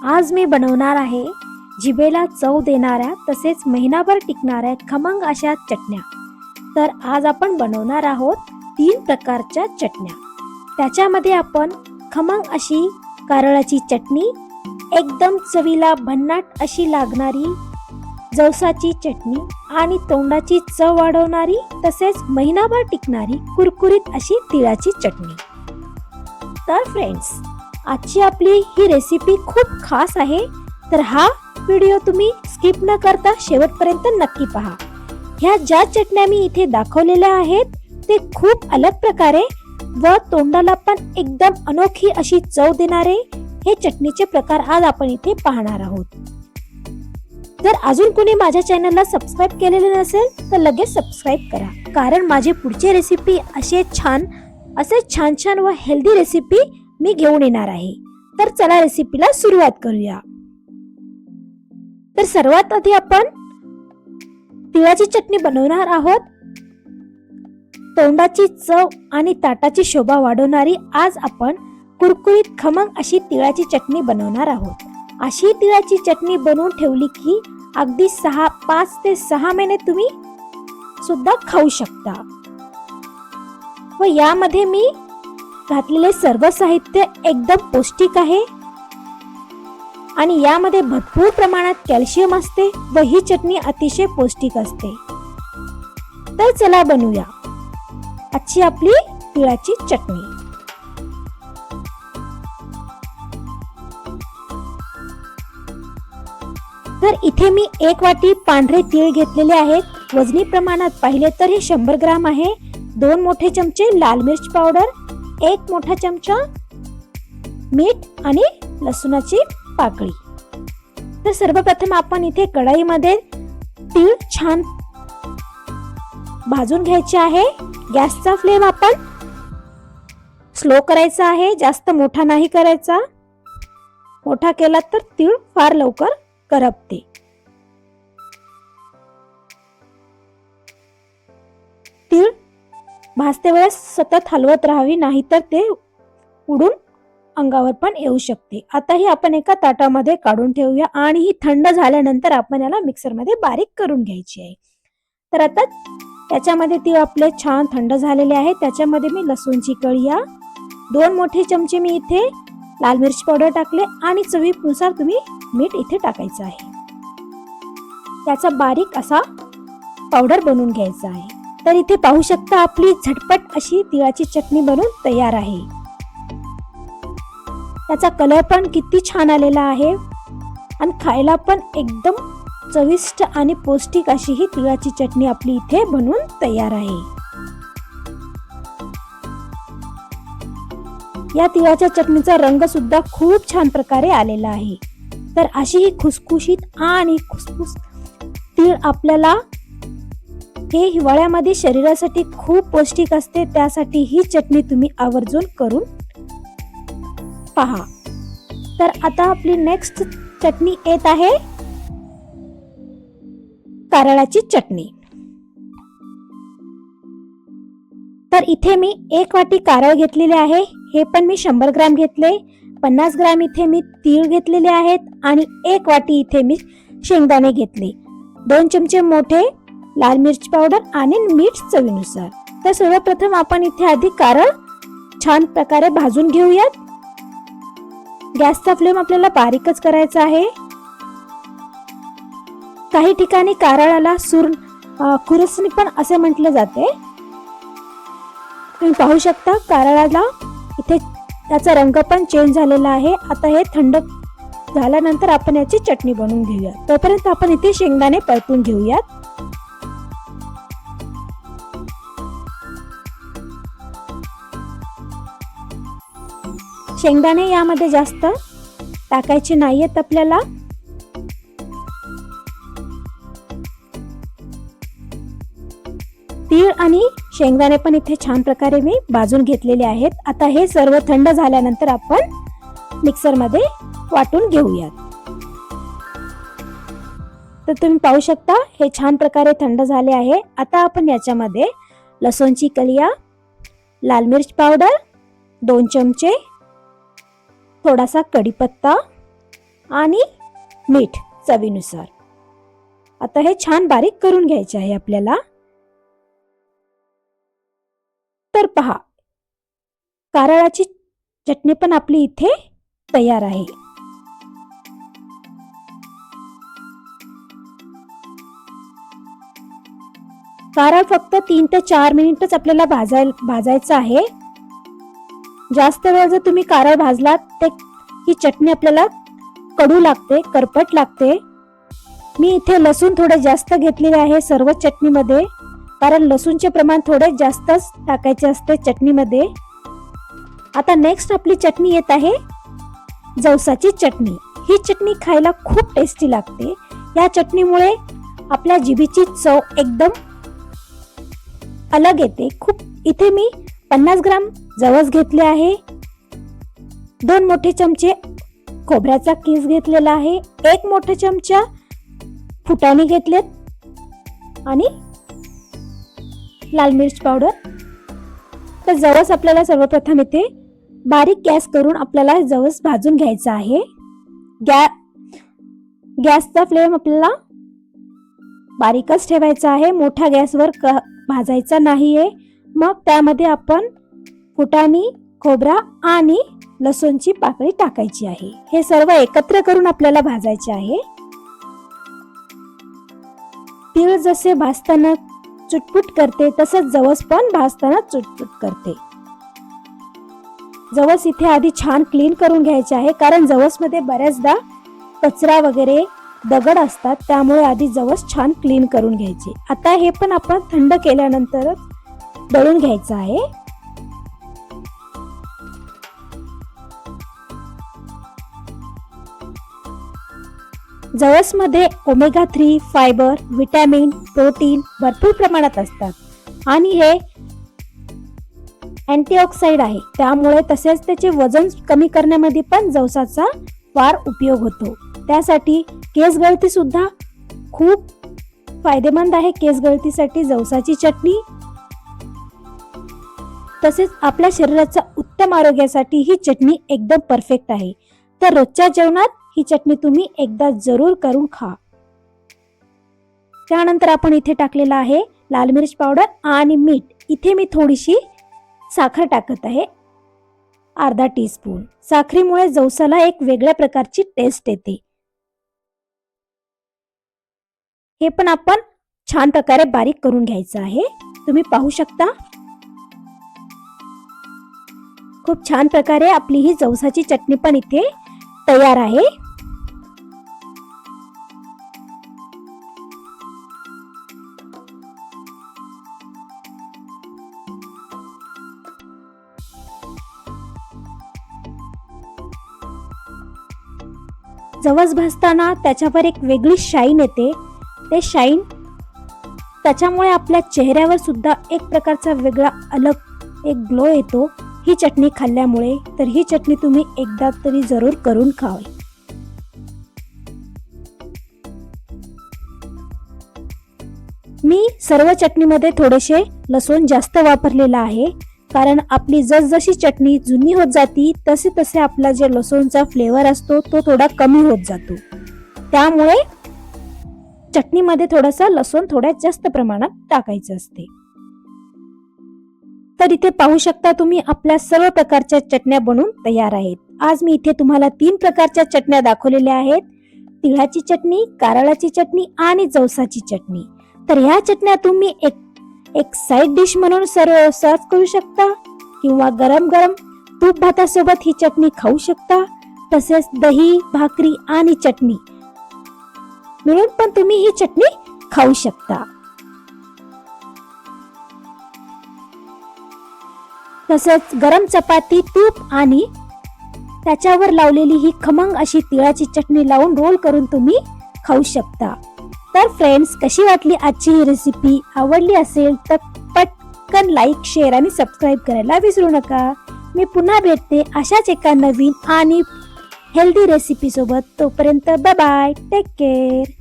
आज मी बनवणार आहे जिभेला चव देणाऱ्या तसेच महिनाभर टिकणाऱ्या खमंग अशा चटण्या। तर आज आपण बनवणार आहोत 3 प्रकारच्या चटण्या। त्याच्यामध्ये आपण खमंग अशी कारळाची चटणी, एकदम चवीला भन्नाट अशी लागणारी जवसाची चटणी आणि तोंडाची चव वाढवणारी तसेच महिनाभर टिकणारी कुरकुरीत अशी तिळाची चटणी। तर फ्रेंड्स, आजची आपली ही रेसिपी खूप खास आहे, तर हा व्हिडिओ तुम्ही स्किप न करता शेवटपर्यंत नक्की पहा। ह्या ज्या चटण्या मी इथे दाखवलेल्या आहेत ते खूप अलग प्रकारे व तोंडाला पण एकदम अनोखी अशी चव देणारे हे चटणीचे प्रकार आज आपण इथे पाहणार आहोत। जर अजून कोणी माझ्या चॅनलला सबस्क्राइब केलेले नसेल तर लगेच सबस्क्राइब करा, कारण माझे पुढचे रेसिपी असे छान व हेल्दी रेसिपी मी घेऊन येणार आहे। तर चला रेसिपीला सुरुवात करूया। तर सर्वात आधी आपण तिळाची चटणी बनवणार आहोत। तोंडाची चव आणि ताटाची शोभा वाढवणारी आज आपण कुरकुरीत खमंग अशी तिळाची चटणी बनवणार आहोत। अशी तिळाची चटणी बनवून ठेवली की अगदी 5 ते 6 महिने तुम्ही सुद्धा खाऊ शकता। व यामध्ये मी घातलेले सर्व साहित्य एकदम पौष्टिक आहे आणि यामध्ये भरपूर प्रमाणात कॅल्शियम असते व ही चटणी अतिशय पौष्टिक असते। तर चला बनवूया आजची आपली तिळाची चटणी। तर इथे मी 1 वाटी पांढरे तीळ घेतलेले आहेत। वजनी प्रमाणात पाहिले तर हे 100 ग्राम आहे। 2 मोठे चमचे लाल मिर्च पावडर, 1 मोठा चमचा मीठ आणि लसूणाची पाकळी। तर सर्वप्रथम आपण इथे कढईमध्ये तीळ छान भाजून घ्यायचे आहे। गॅसचा फ्लेम आपण स्लो करायचा आहे, जास्त मोठा नाही करायचा। मोठा केला तर तीळ फार लवकर करपते। तीळ भाजते वेळेस सतत हलवत राहावी, नाहीतर ते उडून अंगावर पण येऊ शकते। आता ही आपण एका ताटामध्ये काढून ठेवूया आणि ही थंड झाल्यानंतर आपण याला मिक्सर मध्ये बारीक करून घ्यायची आहे। तर आता त्याच्यामध्ये तीळ आपले छान थंड झालेले आहे। त्याच्यामध्ये मी लसूणची कळी, 2 मोठे चमचे मी इथे लाल मिर्च पावडर टाकले आणि चवीनुसार तुम्ही मीठ इथे टाकायचं आहे। त्याचा बारीक असा पावडर बनवून घ्यायचा आहे। तर इथे पाहू शकता आपली झटपट अशी तिळाची चटणी बनवून तयार आहे। त्याचा कलर पण किती छान आलेला आहे आणि खायला पण एकदम चविष्ट आणि पौष्टिक अशी ही तिळाची चटणी आपली इथे बनवून तयार आहे। या तिळाच्या चटणीचा रंग सुद्धा खूप छान प्रकारे आलेला आहे। तर अशी ही खुसखुशीत आणि खुसखुस तीळ आपल्याला हे हिवाळ्यामध्ये शरीरासाठी खूप पौष्टिक असते, त्यासाठी ही चटणी तुम्ही आवर्जून करून पहा। तर आता आपली नेक्स्ट चटणी येत आहे कारळाची चटणी। तर इथे मी 1 वाटी कारळ घेतलेले आहे। हे पण मी 100 ग्राम घेतले। 50 ग्राम इथे मी तीळ घेतलेले आहेत आणि 1 वाटी इथे मी शेंगदाणे घेतले। 2 चमचे मोठे लाल मिर्च पावडर आणि मीठ चवीनुसार। तर सर्वप्रथम आपण इथे आधी कारळ छान प्रकारे भाजून घेऊयात। गॅसचा फ्लेम आपल्याला बारीकच करायचा आहे। काही ठिकाणी कारळाला खुरसणी पण असे म्हटले जाते। तुम्ही पाहू शकता कारळाला इथे त्याचा रंग पण चेंज झालेला आहे। आता हे थंड झाल्यानंतर आपण याची चटणी बनवून घेऊया। तोपर्यंत आपण इथे शेंगदाणे परतून घेऊयात। शेंगदाणे यामध्ये जास्त टाकायचे नाहीयेत आपल्याला। तीळ आणि शेंगदाणे पण इथे छान प्रकारे मी भाजून घेतलेले आहेत। आता हे सर्व थंड झाल्यानंतर आपण मिक्सर मध्ये वाटून घेऊयात। तर तुम्ही पाहू शकता हे छान प्रकारे थंड झाले आहे। आता आपण याच्यामध्ये लसूणची कलिया, लाल मिर्च पावडर 2 चमचे, थोडासा कढीपत्ता, आणि मीठ चवीनुसार. आता हे छान बारीक करून घ्यायचे आहे आपल्याला. तर पहा, कारळाची चटणी पण आपली इथे तयार आहे. कारळ फक्त 3 ते 4 मिनिटच आपल्याला भाजायचं आहे. जास्त वेळ जर तुम्ही कारळ भाजलात तर ही चटणी आपल्याला कडू लागते, करपट लागते. मी इथे लसूण थोडे जास्त घेतलेले आहे सर्व चटणीमध्ये, कारण लसूणचे प्रमाण थोडे जास्तच टाकायचे असते चटणीमध्ये. आता नेक्स्ट आपली चटणी येत आहे जवसाची चटणी. ही चटणी खायला खूप टेस्टी लागते. या चटणीमुळे आपल्या जिभेची चव एकदम अलग येते. इथे मी 50 ग्राम जवस घेतले आहे, 2 मोठे चमचे खोबऱ्याचा किस घेतलेला आहे, 1 मोठा चमचा फुटाणे घेतलेत आणि लाल मिर्च पावडर. तर जवस आपल्याला सर्वप्रथम इथे बारीक गॅस करून आपल्याला जवस भाजून घ्यायचा आहे. गॅसचा फ्लेम आपल्याला बारीकच ठेवायचा आहे, मोठ्या गॅसवर भाजायचा नाहीये. मग त्यामध्ये आपण फुटाणे, खोबरा आणि लसूणची पाकळी टाकायची आहे. हे सर्व एकत्र करून आपल्याला भाजायचे आहे. तीळ जसे भाजताना चुटपुट करते तसंच जवस पण भाजताना चुटपुट करते. जवस इथे आधी छान क्लीन करून घ्यायचे आहे, कारण जवस मध्ये बऱ्याचदा कचरा वगैरे दगड असतात, त्यामुळे आधी जवस छान क्लीन करून घ्यायचे. आता हे पण आपण थंड केल्यानंतर दळून घ्यायचं आहे. जवस मध्ये ओमेगा 3, फायबर, विटॅमिन, प्रोटीन भरपूर प्रमाणात असतात आणि हे अँटीऑक्सिडंट आहे, त्यामुळे तसेच त्याचे वजन कमी करण्यामध्ये पण जवसाचा फार उपयोग होतो. त्यासाठी केस गळती सुद्धा खूप फायदेमंद आहे. केस गळतीसाठी जवसाची चटणी, तसेच आपल्या शरीराच्या उत्तम आरोग्यासाठी ही चटणी एकदम परफेक्ट आहे. तर रोजच्या जेवणात ही चटणी तुम्ही एकदा जरूर करून खा. त्यानंतर आपण इथे टाकलेला आहे लाल मिर्च पावडर आणि मीठ. इथे मी थोडीशी साखर टाकत आहे, अर्धा टीस्पून. साखरेमुळे जवसाला एक वेगळ्या प्रकारची टेस्ट येते. हे पण आपण छान प्रकारे बारीक करून घ्यायचं आहे. तुम्ही पाहू शकता खूप छान प्रकारे आपली ही जवसाची चटणी पण इथे तयार आहे. जवस भाजताना त्याच्यावर एक वेगळी शाईन येते. ते शाईन त्याच्यामुळे आपल्या चेहऱ्यावर सुद्धा एक प्रकारचा वेगळा अलग एक ग्लो येतो ही चटणी खाल्ल्यामुळे. तर ही चटणी तुम्ही एकदा तरी जरूर करून खावी. मी सर्व चटणीमध्ये थोडेसे लसूण जास्त वापरलेला आहे, कारण आपली जसजशी चटणी जुनी होत जाती तसे तसे आपला जे लसूणचा फ्लेवर असतो तो थोडा कमी होत जातो. त्यामुळे चटणीमध्ये थोडासा लसूण थोड्यात जास्त प्रमाणात टाकायचं असते. तर इथे पाहू शकता तुम्ही आपल्या सर्व प्रकारच्या चटण्या बनवून तयार आहेत. आज मी इथे तुम्हाला 3 प्रकारच्या चटण्या दाखवलेल्या आहेत: तिळाची चटणी, कारळाची चटणी आणि जवसाची चटणी. तर ह्या चटण्या तुम्ही एक साइड डिश म्हणून सर्व करू शकता किंवा गरम गरम तूप भातासोबत ही चटणी खाऊ शकता. तसेच दही, भाकरी आणि चटणी मिळून पण तुम्ही ही चटणी खाऊ शकता. तसेच गरम चपाती, तूप आणि त्याच्यावर लावलेली ही खमंग अशी तिळाची चटणी लावून रोल करून तुम्ही खाऊ शकता. तर फ्रेंड्स, कशी वाटली आजची ही रेसिपी? आवडली असेल तर पटकन लाईक, शेअर आणि सबस्क्राईब करायला विसरू नका. मी पुन्हा भेटते अशाच एका नवीन आणि हेल्दी रेसिपी सोबत. तोपर्यंत बाय बाय, टेक केअर.